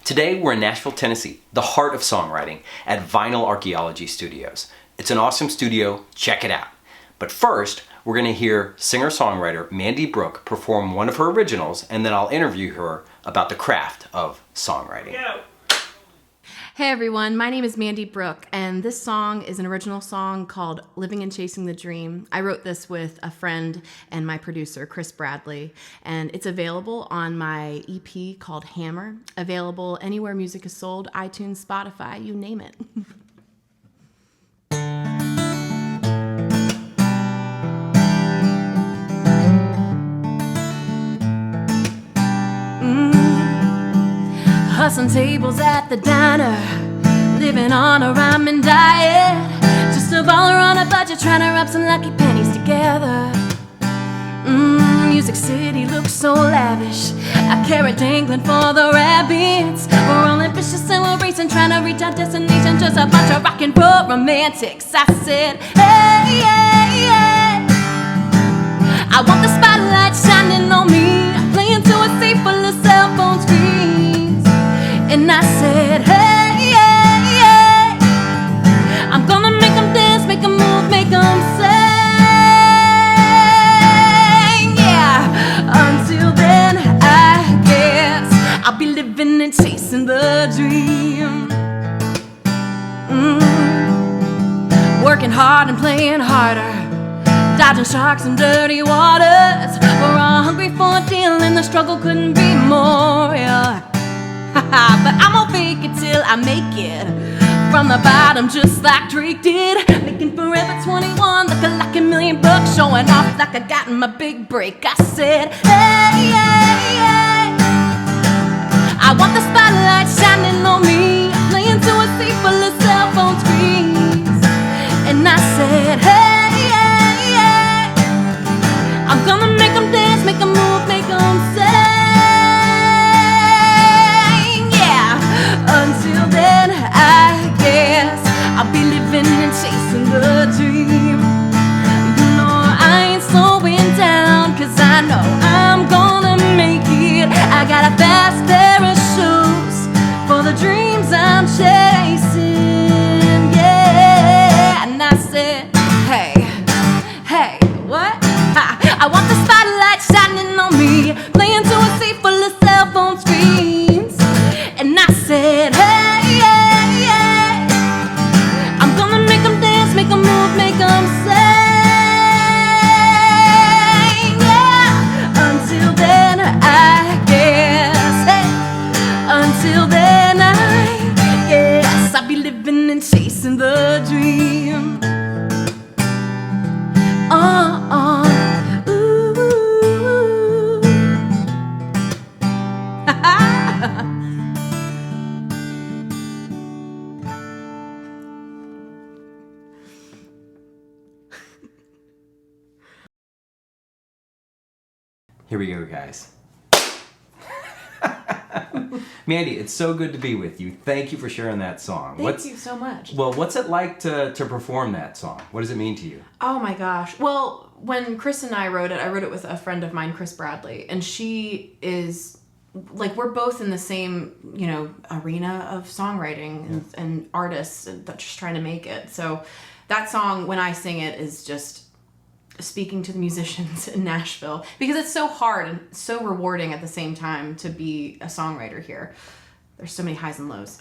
Today we're in Nashville, Tennessee, the heart of songwriting, at Vinyl Archaeology Studios. It's an awesome studio, check it out. But first, we're going to hear singer-songwriter Mandy Brooke perform one of her originals, and then I'll interview her about the craft of songwriting. Go. Hey everyone, my name is Mandy Brooke, and this song is an original song called Living and Chasing the Dream. I wrote this with a friend and my producer, Kris Bradley, and it's available on my EP called Hammer, available anywhere music is sold, iTunes, Spotify, you name it. Hustling tables at the diner, living on a ramen diet, just a baller on a budget, trying to rub some lucky pennies together. Music City looks so lavish, a carrot dangling for the rabbits. We're all ambitious and we're racing, trying to reach our destination, just a bunch of rock and roll romantics. I said, hey, hey, hey, I want the spotlight shining on me, playing to a sea full of cell phone screens. And I said, hey, hey, hey, I'm gonna make them dance, make them move, make them sing, yeah. Until then, I guess I'll be living and chasing the dream. Working hard and playing harder, dodging sharks and dirty waters. We're all hungry for a deal and the struggle couldn't be more real. But I'm gonna fake it till I make it, from the bottom just like Drake did, making forever 21, looking like $1 million, showing off like I got my big break. I said, hey, hey, hey, I want the spotlight shining on me, playing to a sea full of cell phone screens. And I said, hey, hey, hey, I'm gonna make them dance, make them move, make them sing. Until then, I guess I'll be living and chasing the dream. You know I ain't slowing down, cause I know I'm gonna make it. I got a fast pair of shoes for the dreams I'm chasing, yeah. And I said, hey, hey, what? I want the spotlight shining on me, playing to a sea full of cell phone screens. And I said, hey, hey, hey, I'm gonna make them dance, make them move, make them sing, yeah. Until then, I guess, hey, until then, I guess I'll be living and chasing the dream. Ooh. Here we go, guys. Mandy, it's so good to be with you. Thank you for sharing that song. Thank you so much. Well, what's it like to perform that song? What does it mean to you? Oh my gosh. Well, when Kris and I wrote it with a friend of mine, Kris Bradley, and she is, like, we're both in the same, arena of songwriting and artists that just trying to make it. So that song, when I sing it, is just speaking to the musicians in Nashville, because it's so hard and so rewarding at the same time to be a songwriter here. There's so many highs and lows.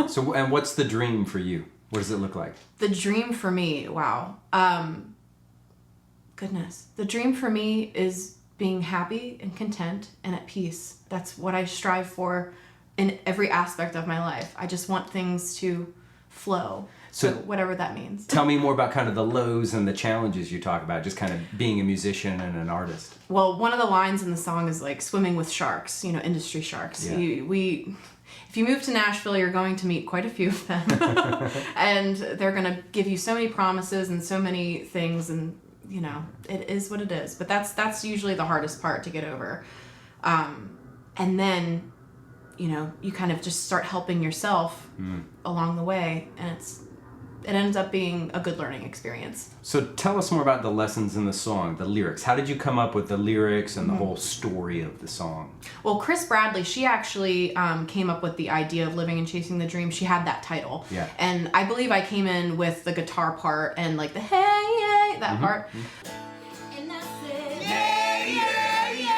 So, and what's the dream for you? What does it look like? The dream for me, wow. Goodness. The dream for me is being happy and content and at peace. That's what I strive for in every aspect of my life. I just want things to flow. So whatever that means. Tell me more about kind of the lows and the challenges you talk about, just kind of being a musician and an artist. Well, one of the lines in the song is like swimming with sharks, industry sharks. Yeah. If you move to Nashville, you're going to meet quite a few of them. And they're going to give you so many promises and so many things, and it is what it is. But that's usually the hardest part to get over. And then, you kind of just start helping yourself along the way, and it ends up being a good learning experience. So tell us more about the lessons in the song, the lyrics. How did you come up with the lyrics and the whole story of the song? Well, Kris Bradley, she actually came up with the idea of Living and Chasing the Dream. She had that title. Yeah. And I believe I came in with the guitar part and like the hey, hey, that part. And that's it. Yeah, yeah, yeah.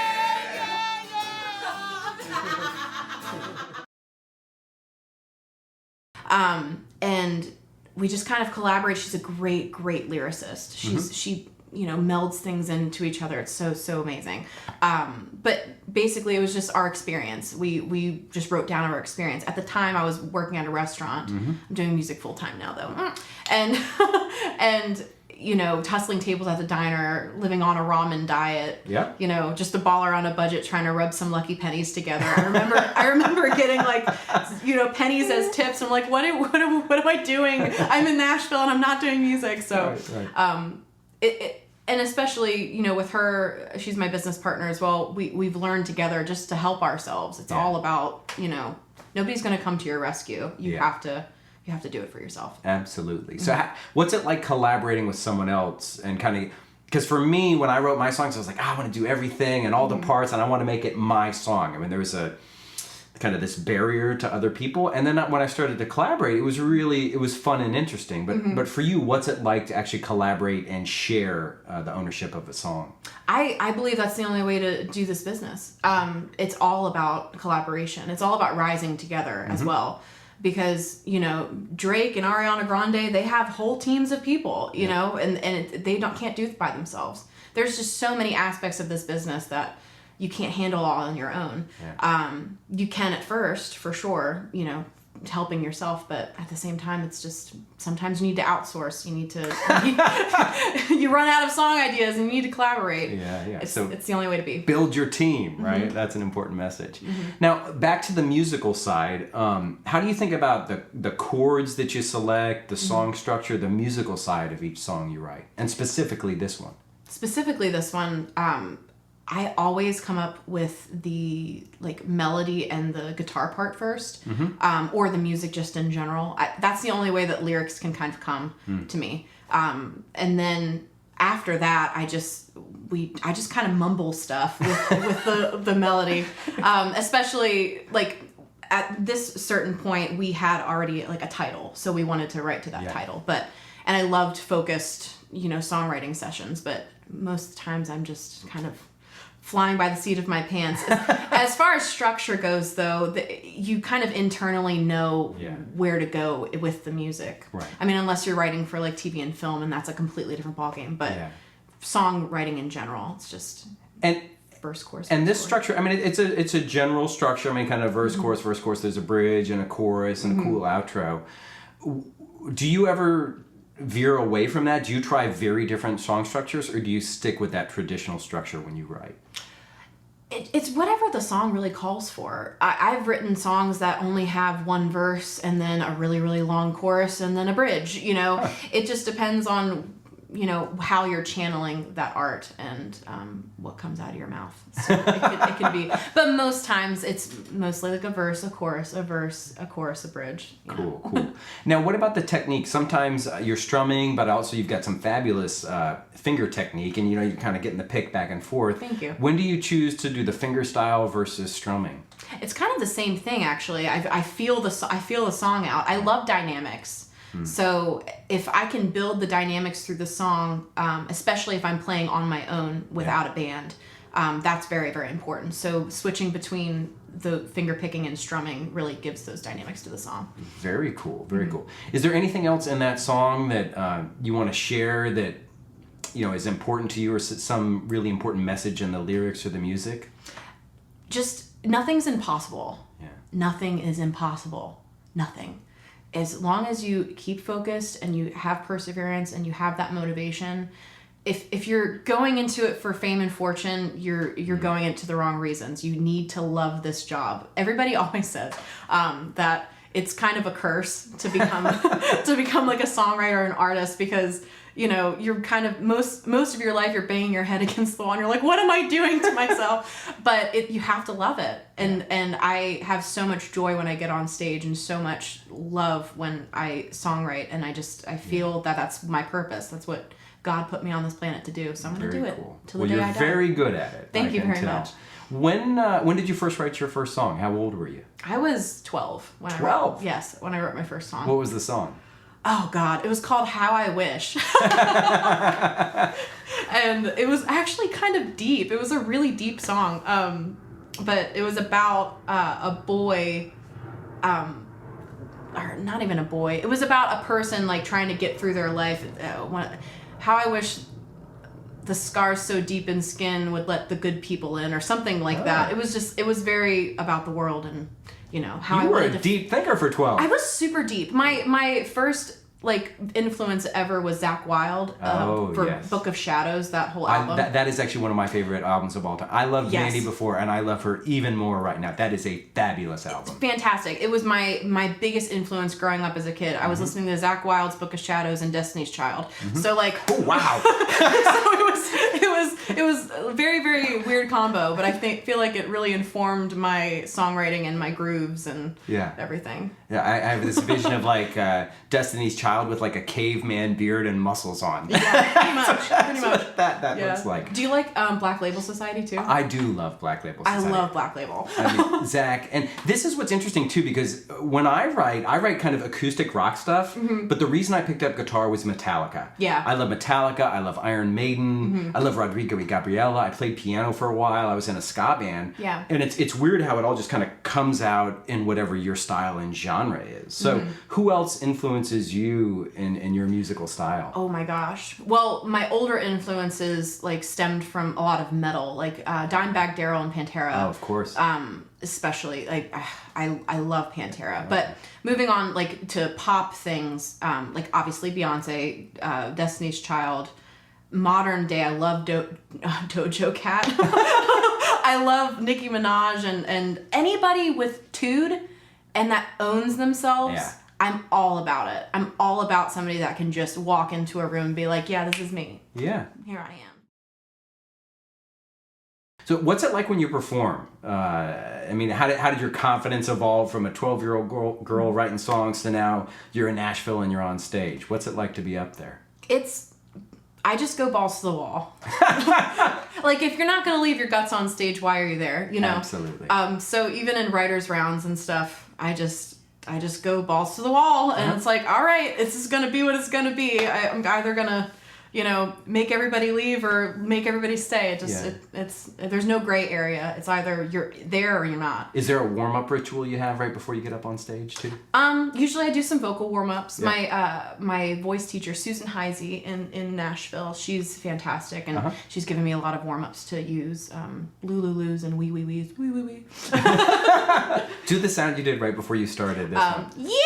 And we just kind of collaborate. She's a great, great lyricist. She melds things into each other. It's so amazing. But basically it was just our experience. We just wrote down our experience. At the time I was working at a restaurant. I'm doing music full time now though. And tussling tables at the diner, living on a ramen diet. Yeah. Just a baller on a budget trying to rub some lucky pennies together. I remember getting like, pennies as tips. I'm like, what am I doing? I'm in Nashville and I'm not doing music. So, right. And especially, with her, she's my business partner as well. We've learned together just to help ourselves. It's all about, nobody's going to come to your rescue. You have to do it for yourself. Absolutely. So what's it like collaborating with someone else and kind of, because for me, when I wrote my songs, I was like, I want to do everything and all the parts and I want to make it my song. I mean, there was a kind of this barrier to other people. And then when I started to collaborate, it was fun and interesting. But for you, what's it like to actually collaborate and share the ownership of a song? I believe that's the only way to do this business. It's all about collaboration. It's all about rising together as well. Because, Drake and Ariana Grande, they have whole teams of people, and they can't do it by themselves. There's just so many aspects of this business that you can't handle all on your own. Yeah. You can at first, for sure, helping yourself, but at the same time, it's just, sometimes you need to outsource. You need to, you run out of song ideas and you need to collaborate. Yeah. It's the only way to be. Build your team, right? That's an important message. Now, back to the musical side, how do you think about the chords that you select, the song structure, the musical side of each song you write, and specifically this one? Specifically this one, I always come up with the melody and the guitar part first, or the music just in general. That's the only way that lyrics can kind of come to me. And then after that, I just kind of mumble stuff with the melody, especially at this certain point we had already a title, so we wanted to write to that title. And I loved focused songwriting sessions, but most times I'm just kind of flying by the seat of my pants. As far as structure goes, though, you kind of internally know where to go with the music. Right. I mean, unless you're writing for TV and film, and that's a completely different ballgame. But songwriting in general, it's just verse, chorus. And this structure, I mean, it's a general structure. I mean, kind of verse, chorus, verse, chorus. There's a bridge and a chorus and a cool outro. Do you ever veer away from that? Do you try very different song structures, or do you stick with that traditional structure when you write? It's whatever the song really calls for. I've written songs that only have one verse and then a really, really long chorus and then a bridge. It just depends on how you're channeling that art and what comes out of your mouth. So it could be, but most times it's mostly a verse, a chorus, a verse, a chorus, a bridge. Cool. Now, what about the technique? Sometimes you're strumming, but also you've got some fabulous finger technique, and you're kind of getting the pick back and forth. Thank you. When do you choose to do the finger style versus strumming? It's kind of the same thing, actually. I feel the song out. I love dynamics. So if I can build the dynamics through the song, especially if I'm playing on my own without a band, that's very, very important. So switching between the finger picking and strumming really gives those dynamics to the song. Very cool. Very cool. Is there anything else in that song that you want to share that is important to you, or some really important message in the lyrics or the music? Just nothing's impossible. Yeah. Nothing is impossible. Nothing. As long as you keep focused and you have perseverance and you have that motivation, if you're going into it for fame and fortune, you're going into the wrong reasons. You need to love this job. Everybody always says that it's kind of a curse to become to become a songwriter or an artist, because you know, you're kind of most of your life you're banging your head against the wall and you're like, what am I doing to myself? But you have to love it. And I have so much joy when I get on stage and so much love when I songwrite, and I feel that that's my purpose. That's what God put me on this planet to do. So I'm going to do it till the day I die. You're very good at it. Thank you very much. When did you first write your first song? How old were you? I was 12. When 12? When I wrote my first song. What was the song? Oh, God. It was called How I Wish. And it was actually kind of deep. It was a really deep song. But it was about a boy, or not even a boy. It was about a person, like, trying to get through their life. How I wish the scars so deep in skin would let the good people in, or something like that. It was very about the world, and you know how you were a deep thinker for 12. I was super deep. My first like influence ever was Zakk Wylde for Book of Shadows, that whole album. That is actually one of my favorite albums of all time. I loved Mandy before, and I love her even more right now. That is a fabulous album. It's fantastic. It was my biggest influence growing up as a kid. I was listening to Zakk Wylde's Book of Shadows and Destiny's Child. So like, oh wow. So it was a very, very weird combo, but I feel like it really informed my songwriting and my grooves and everything. Yeah, I have this vision of like Destiny's Child with like a caveman beard and muscles on. Yeah, pretty much. What that looks like. Do you like Black Label Society too? I do love Black Label Society. I love Black Label. I mean, Zach, and this is what's interesting too, because when I write kind of acoustic rock stuff, but the reason I picked up guitar was Metallica. Yeah. I love Metallica, I love Iron Maiden, I love Rodrigo y Gabriela, I played piano for a while, I was in a ska band. Yeah. And it's weird how it all just kind of comes out in whatever your style and genre is. So who else influences you in your musical style? Oh my gosh. Well, my older influences like stemmed from a lot of metal, like Dimebag Darrell and Pantera. Oh, of course. Especially like I love Pantera. But moving on like to pop things, like obviously Beyonce, Destiny's Child. Modern day, I love Doja Cat. I love Nicki Minaj and anybody with tude and that owns themselves. Yeah. I'm all about it. I'm all about somebody that can just walk into a room and be like, yeah, this is me. Yeah. Here I am. So what's it like when you perform? I mean, how did your confidence evolve from a 12-year-old girl writing songs to now you're in Nashville and you're on stage? What's it like to be up there? I just go balls to the wall. Like, if you're not going to leave your guts on stage, why are you there? You know? Absolutely. So even in writers' rounds and stuff, I just go balls to the wall, and it's like, all right, this is going to be what it's going to be. I'm either going to, you know, make everybody leave or make everybody stay. It's there's no gray area. It's either you're there or you're not. Is there a warm-up ritual you have right before you get up on stage too? Usually I do some vocal warm-ups. Yeah. My voice teacher, Susan Heisey in Nashville, she's fantastic, and she's given me a lot of warm-ups to use Lululus and wee wee wees, wee wee wee. Do the sound you did right before you started this one. Yeah.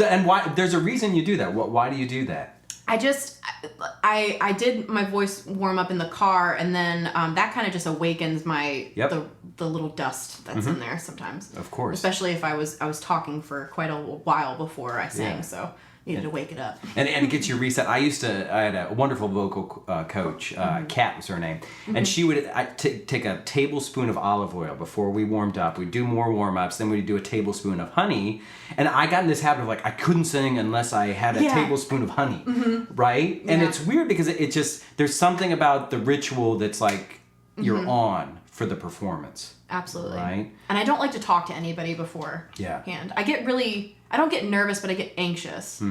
And why? There's a reason you do that. Why do you do that? I did my voice warm up in the car, and then that kind of just awakens the little dust that's in there sometimes. Of course. Especially if I was talking for quite a while before I sang, so needed to wake it up. And it gets you reset. I had a wonderful vocal coach, Kat was her name, and she would take a tablespoon of olive oil before we warmed up. We'd do more warm-ups, then we'd do a tablespoon of honey, and I got in this habit of like, I couldn't sing unless I had a tablespoon of honey, right? And it's weird because it just, there's something about the ritual that's like, you're on for the performance. Absolutely. Right? And I don't like to talk to anybody beforehand. I don't get nervous, but I get anxious.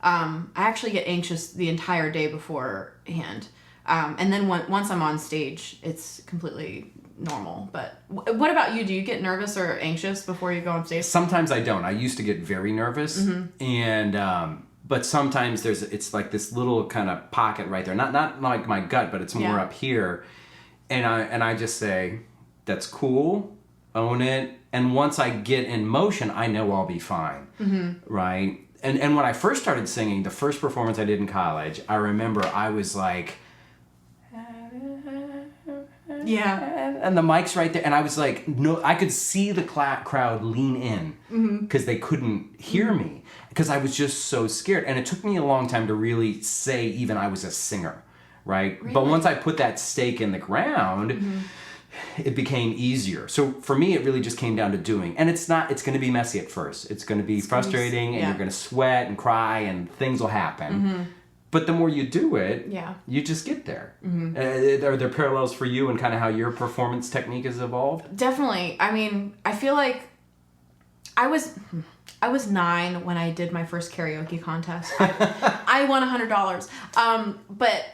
I actually get anxious the entire day beforehand. And then once I'm on stage, it's completely normal. But what about you? Do you get nervous or anxious before you go on stage? Sometimes I don't. I used to get very nervous. And but sometimes it's like this little kind of pocket right there. Not like my gut, but it's more up here. And I just say, that's cool, own it, and once I get in motion, I know I'll be fine, right? And when I first started singing, the first performance I did in college, I remember I was like, and the mic's right there. And I was like, no, I could see the crowd lean in because they couldn't hear me because I was just so scared. And it took me a long time to really say even I was a singer, right? Really? But once I put that stake in the ground, it became easier. So for me, it really just came down to doing. And it's going to be messy at first. It's going to be frustrating and you're going to sweat and cry and things will happen. But the more you do it, you just get there. Are there parallels for you and kind of how your performance technique has evolved? Definitely. I mean, I feel like I was 9 when I did my first karaoke contest. I won $100. But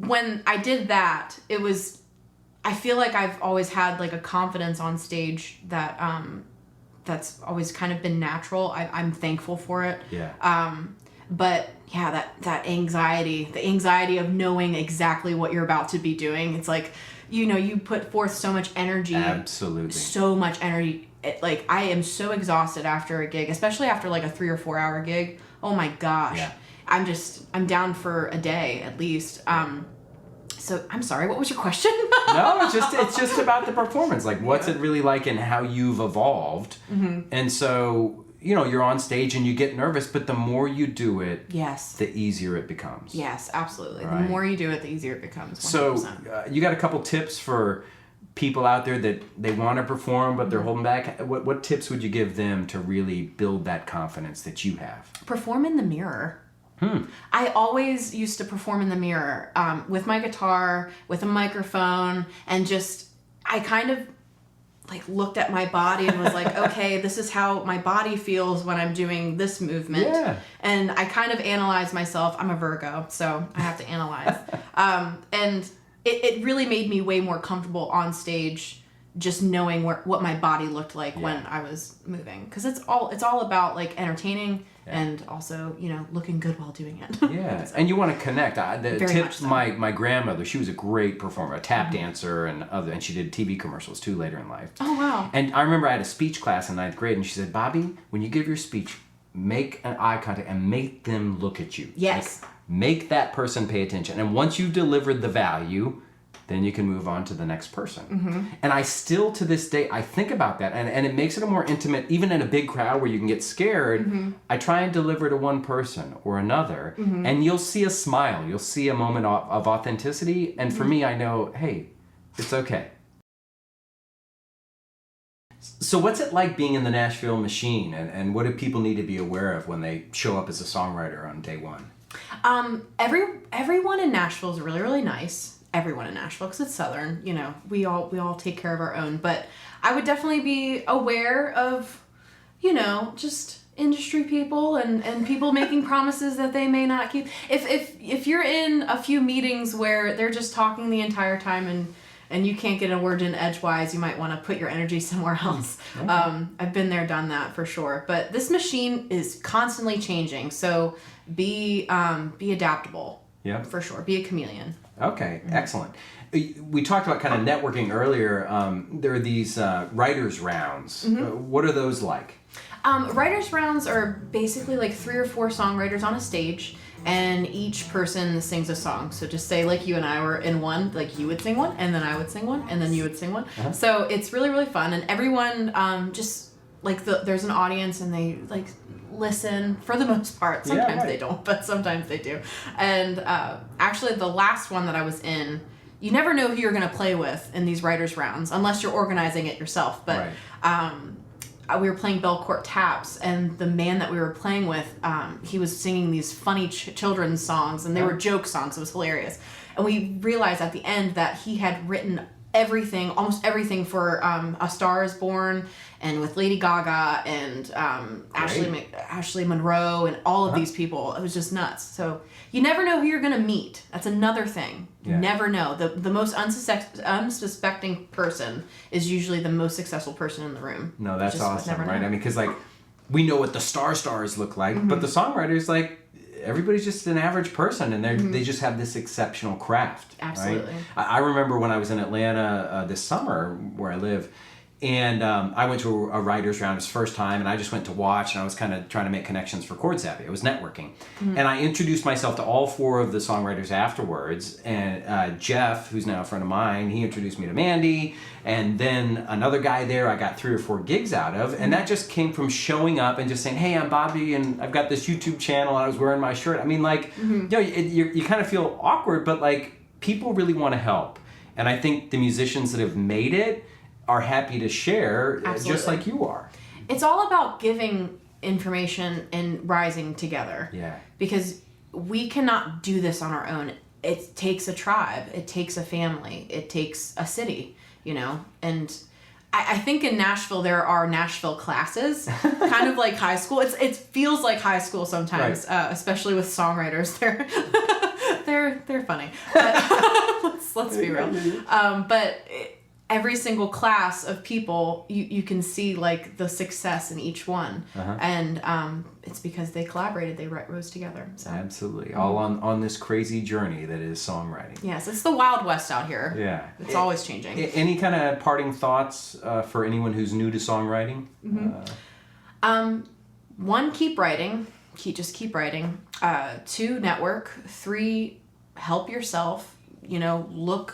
when I did that, it was, I feel like I've always had like a confidence on stage that that's always kind of been natural. I'm thankful for it. Yeah. But yeah, that anxiety, the anxiety of knowing exactly what you're about to be doing. It's like, you put forth so much energy. Absolutely. So much energy. Like, I am so exhausted after a gig, especially after like a 3 or 4 hour gig. Oh my gosh. Yeah. I'm down for a day at least. So I'm sorry, what was your question? No, it's just about the performance. Like, what's it really like and how you've evolved. And so, you're on stage and you get nervous, but the more you do it, the easier it becomes. Yes, absolutely. Right? The more you do it, the easier it becomes. 100%. So you got a couple tips for people out there that they want to perform, but they're holding back. What tips would you give them to really build that confidence that you have? Perform in the mirror. I always used to perform in the mirror with my guitar, with a microphone, and I kind of like looked at my body and was like, okay, this is how my body feels when I'm doing this movement. Yeah. And I kind of analyzed myself. I'm a Virgo, so I have to analyze. And it really made me way more comfortable on stage, just knowing what my body looked like when I was moving. Because it's all about like entertaining and also, looking good while doing it. Yeah, so. And you want to connect. So. My grandmother, she was a great performer, a tap dancer, and she did TV commercials too later in life. Oh, wow. And I remember I had a speech class in 9th grade, and she said, Bobby, when you give your speech, make an eye contact and make them look at you. Yes. Like, make that person pay attention. And once you've delivered the value, then you can move on to the next person. And I still, to this day, I think about that. And it makes it a more intimate, even in a big crowd where you can get scared, I try and deliver to one person or another. And you'll see a smile. You'll see a moment of authenticity. And for me, I know, hey, it's okay. So what's it like being in the Nashville machine? And what do people need to be aware of when they show up as a songwriter on day one? Everyone in Nashville is really, really nice. Everyone in Nashville, because it's Southern, we all take care of our own. But I would definitely be aware of, just industry people and people making promises that they may not keep. If you're in a few meetings where they're just talking the entire time and you can't get a word in edgewise, you might want to put your energy somewhere else. Okay. I've been there, done that for sure. But this machine is constantly changing, so be adaptable. Yeah, for sure. Be a chameleon. Okay, excellent. We talked about kind of networking earlier. There are these writers' rounds. What are those like? Writers' rounds are basically like 3 or 4 songwriters on a stage, and each person sings a song. So just say like you and I were in one, like you would sing one, and then I would sing one, and then you would sing one. So it's really, really fun, and everyone just like there's an audience, and they like listen for the most part. Sometimes they don't, but sometimes they do. And actually the last one that I was in, you never know who you're going to play with in these writers rounds unless you're organizing it yourself. But we were playing Belcourt Taps, and the man that we were playing with, he was singing these funny children's songs, and they were joke songs. It was hilarious. And we realized at the end that he had written almost everything for A Star Is Born, and with Lady Gaga and Ashley Monroe and all of these people. It was just nuts. So you never know who you're going to meet. That's another thing. You never know. The most unsuspecting person is usually the most successful person in the room. No, that's awesome, right? I mean, because like we know what the stars look like, but the songwriters, like, everybody's just an average person, and they just have this exceptional craft. Absolutely. Right? I remember when I was in Atlanta this summer, where I live, And I went to a writer's round his first time, and I just went to watch, and I was kind of trying to make connections for Chord Savvy. I was networking. And I introduced myself to all 4 of the songwriters afterwards. And Jeff, who's now a friend of mine, he introduced me to Mandy. And then another guy there I got 3 or 4 gigs out of. And that just came from showing up and just saying, hey, I'm Bobby, and I've got this YouTube channel, and I was wearing my shirt. I mean, like, you know, you kind of feel awkward, but, like, people really want to help. And I think the musicians that have made it are happy to share. Absolutely. Just like you are. It's all about giving information and rising together. Yeah. Because we cannot do this on our own. It takes a tribe. It takes a family. It takes a city, you know? And I think in Nashville there are Nashville classes, kind of like high school. It feels like high school sometimes, right. Especially with songwriters. They're funny. But let's be real. Every single class of people, you can see like the success in each one, and it's because they collaborated, they rose together. So. Absolutely, all on this crazy journey that is songwriting. Yes, it's the Wild West out here. Yeah, it's always changing. Any kind of parting thoughts for anyone who's new to songwriting? 1, keep writing. Just keep writing. 2, network. 3, help yourself. You know,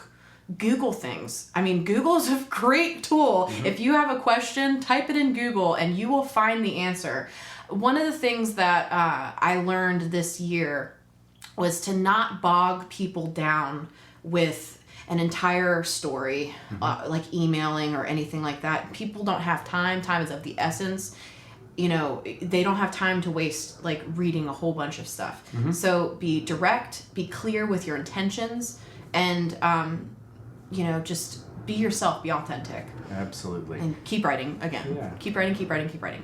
Google things. I mean, Google is a great tool. If you have a question, type it in Google and you will find the answer. One of the things that I learned this year was to not bog people down with an entire story, like emailing or anything like that. People don't have time. Time is of the essence. You know, they don't have time to waste like reading a whole bunch of stuff. So be direct, be clear with your intentions, and you know, just be yourself, be authentic. Absolutely. And keep writing again. Yeah. Keep writing.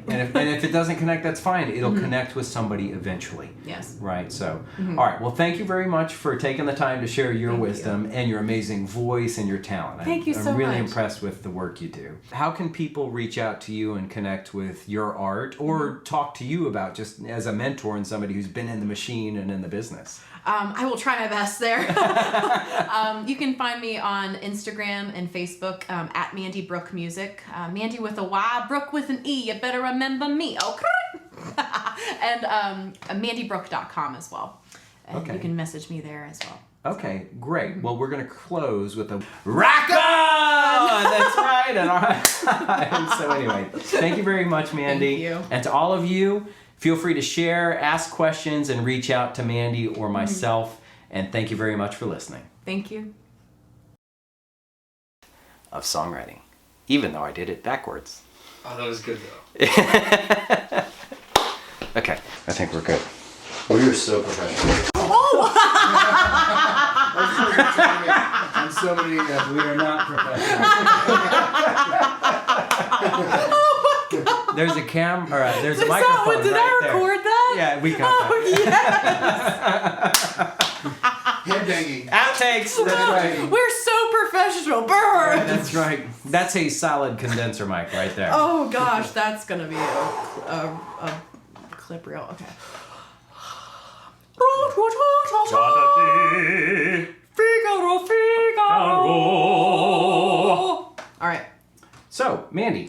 And if it doesn't connect, that's fine. It'll connect with somebody eventually. Yes. Right. So, all right. Well, thank you very much for taking the time to share your wisdom and your amazing voice and your talent. Thank you so much. I'm really impressed with the work you do. How can people reach out to you and connect with your art, or talk to you about just as a mentor and somebody who's been in the machine and in the business? I will try my best there. You can find me on Instagram and Facebook at Mandy Brooke Music. Mandy with a Y, Brooke with an E. You better remember me, okay? And MandyBrooke.com as well. And you can message me there as well. Okay, great. Well, we're going to close with a rock on! That's right. And all right. So anyway, thank you very much, Mandy. Thank you. And to all of you, feel free to share, ask questions, and reach out to Mandy or myself. And thank you very much for listening. Thank you. Of songwriting, even though I did it backwards. Oh, that was good though. Okay, I think we're good. We are so professional. Oh! I'm so many we are not professional. There's a camera, there's a microphone did right I record that? Yeah, we got that. Yes! Head banging. Outtakes. That's right. We're so professional. Burn! That's right. That's a solid condenser mic right there. Oh gosh, that's gonna be a clip reel. Okay. Figaro. All right. So, Mandy,